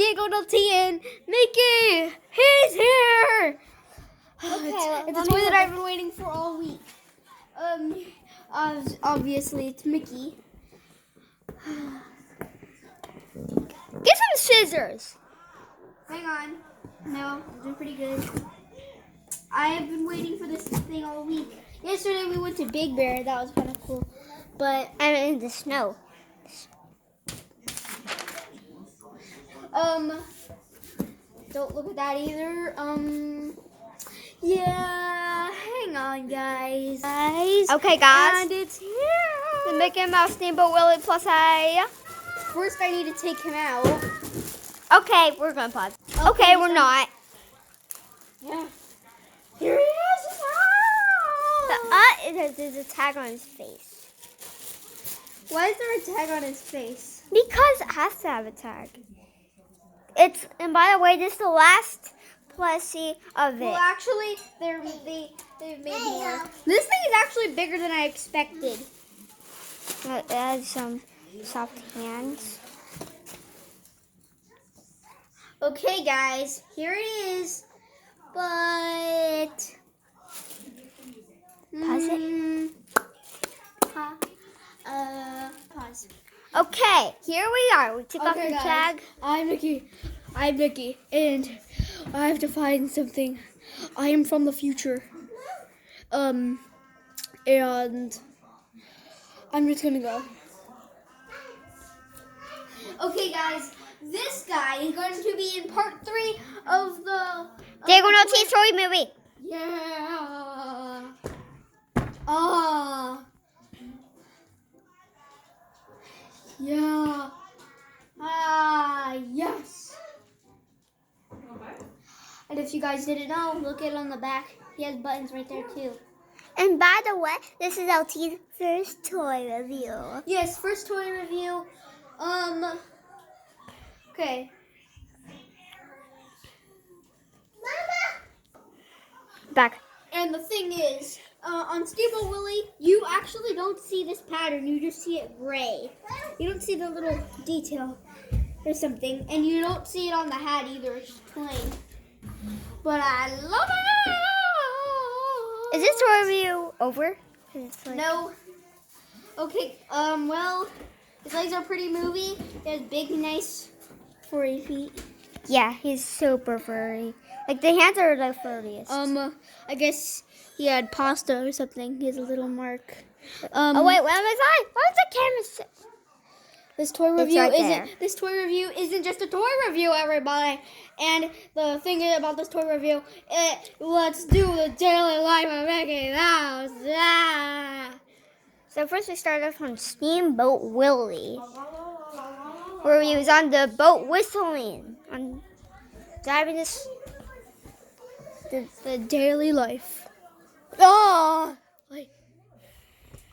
Diggle T and Mickey. He's here. Okay, It's a toy that I've been waiting for all week. Obviously it's Mickey. Get some scissors. Hang on. No, I'm doing pretty good. I have been waiting for this thing all week. Yesterday we went to Big Bear. That was kind of cool. But I'm in the snow. Don't look at that either. Yeah, hang on, guys. Okay, guys. And it's here. The Mickey Mouse Steamboat Willie plus A. First, I need to take him out. Okay, we're gonna pause. Okay, we're not. Yeah. Here he is. There's a tag on his face. Why is there a tag on his face? Because it has to have a tag. And by the way, this is the last plushie of it. Well, actually, they've made more. This thing is actually bigger than I expected. It has some soft hands. Okay, guys, here it is. But Pause it. Pause. Okay, here we are. We took off the guys, tag. I'm Mickey, and I have to find something. I am from the future. And I'm just gonna go. Okay, guys, this guy is going to be in part 3 of the Diggle No Tea Story movie. Yeah. Yeah. Yes. And if you guys didn't know, look at it on the back. He has buttons right there too. And by the way, this is LT's first toy review. Yes, first toy review. Okay. Back. And the thing is, on Steamboat Willie, you actually don't see this pattern. You just see it gray. You don't see the little detail or something. And you don't see it on the hat either. It's just plain. But I love it! Is this toy review over? No. Okay, well, his legs are pretty movie. He has big, nice, furry feet. Yeah, he's super furry. Like the hands are the furriest. I guess he had pasta or something. He has a little mark. Oh wait, what am I saying? Where's the camera? This toy review right there. isn't just a toy review, everybody. And the thing about this toy review, let's do the daily life of Mickey Mouse. Ah. So first we start off on Steamboat Willie, where he was on the boat whistling, on driving this. The daily life. Oh, like,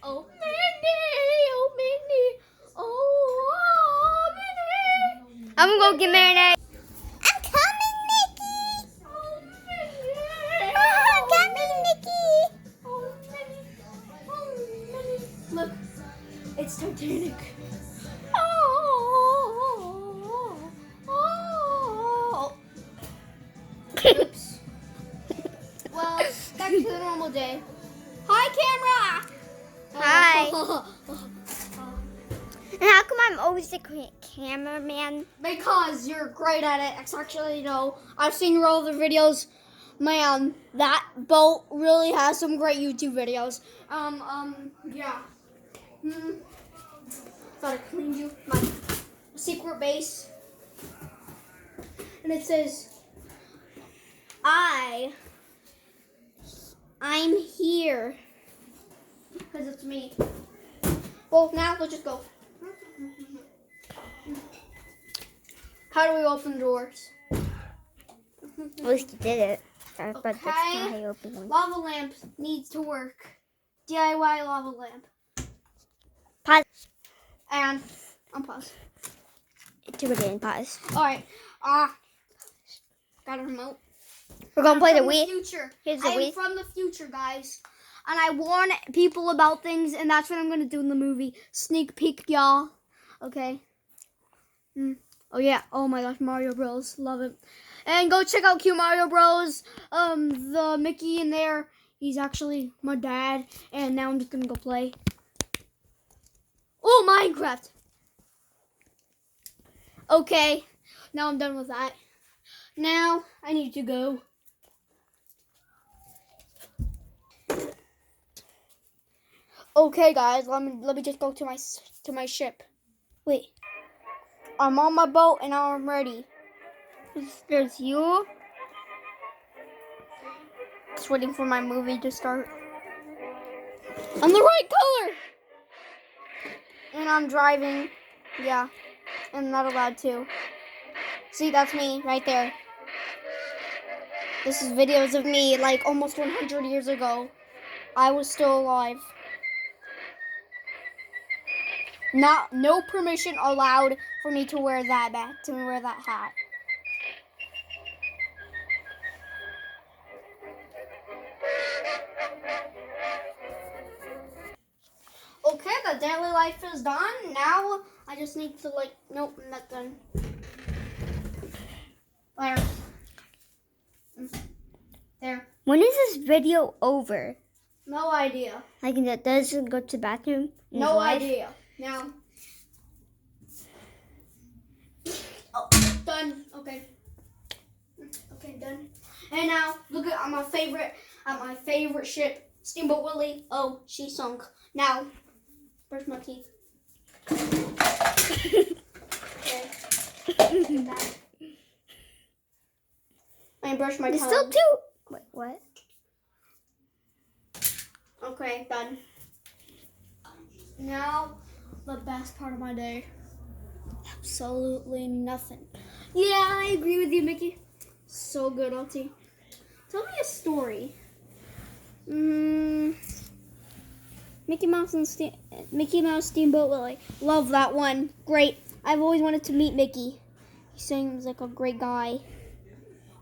oh Minnie, oh Minnie. I'm gonna go get marinade. I'm coming, Mickey. Oh Minnie, Coming, Mickey. oh Minnie, oh Minnie. Look, it's Titanic. Oh. Oops. Well, back to the normal day. Hi, camera. Hi. And how come I'm always the cameraman? Because you're great at it. Actually, no. I've seen your other videos. Man, that boat really has some great YouTube videos. Yeah. Thought I cleaned you. My secret base. And it says, I'm here. Because it's me. Well, now let's just go. How do we open the doors? At least you did it. But that's not how you open them. Lava lamp needs to work. DIY lava lamp. Pause. And unpause. Do it again. Pause. Alright. Got a remote. We're gonna play the From Wii. Future. Here's the I am Wii. from the future, guys. And I warn people about things, and that's what I'm gonna do in the movie. Sneak peek, y'all. Okay. Oh yeah. Oh my gosh, Mario Bros. Love it. And go check out Cute Mario Bros. The Mickey in there, he's actually my dad. And now I'm just gonna go play. Oh, Minecraft. Okay, now I'm done with that. Now I need to go. Okay, guys, let me just go to my ship. Wait, I'm on my boat and now I'm ready. There's you. Just waiting for my movie to start. I'm the right color. And I'm driving. Yeah, I'm not allowed to. See, that's me right there. This is videos of me like almost 100 years ago. I was still alive. No permission allowed for me to wear that hat. Okay, the daily life is done. Now I just need to nope, I'm not done. There. When is this video over? No idea. Like, does it go to the bathroom? No idea. Now. Oh, done. Okay. Okay, done. And now look at my favorite ship, Steamboat Willie. Oh, she sunk. Now, brush my teeth. Okay. I brush my There's tongue. still two. Wait, what? Okay, done. Now, the best part of my day. Absolutely nothing. Yeah, I agree with you, Mickey. So good, LT. Tell me a story. Mickey Mouse Steamboat Willie. Love that one. Great. I've always wanted to meet Mickey. He seems like a great guy.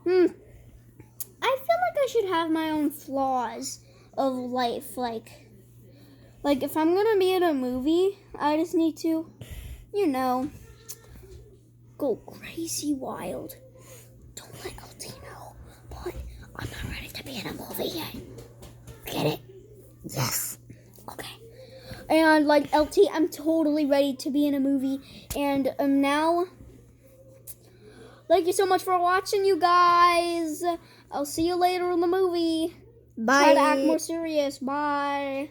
I feel like I should have my own flaws of life. Like if I'm gonna be in a movie, I just need to, go crazy wild. Don't let LT know, but I'm not ready to be in a movie yet. Get it? Yes. Okay. And like LT, I'm totally ready to be in a movie. And now, thank you so much for watching, you guys. I'll see you later in the movie. Bye. Try to act more serious. Bye.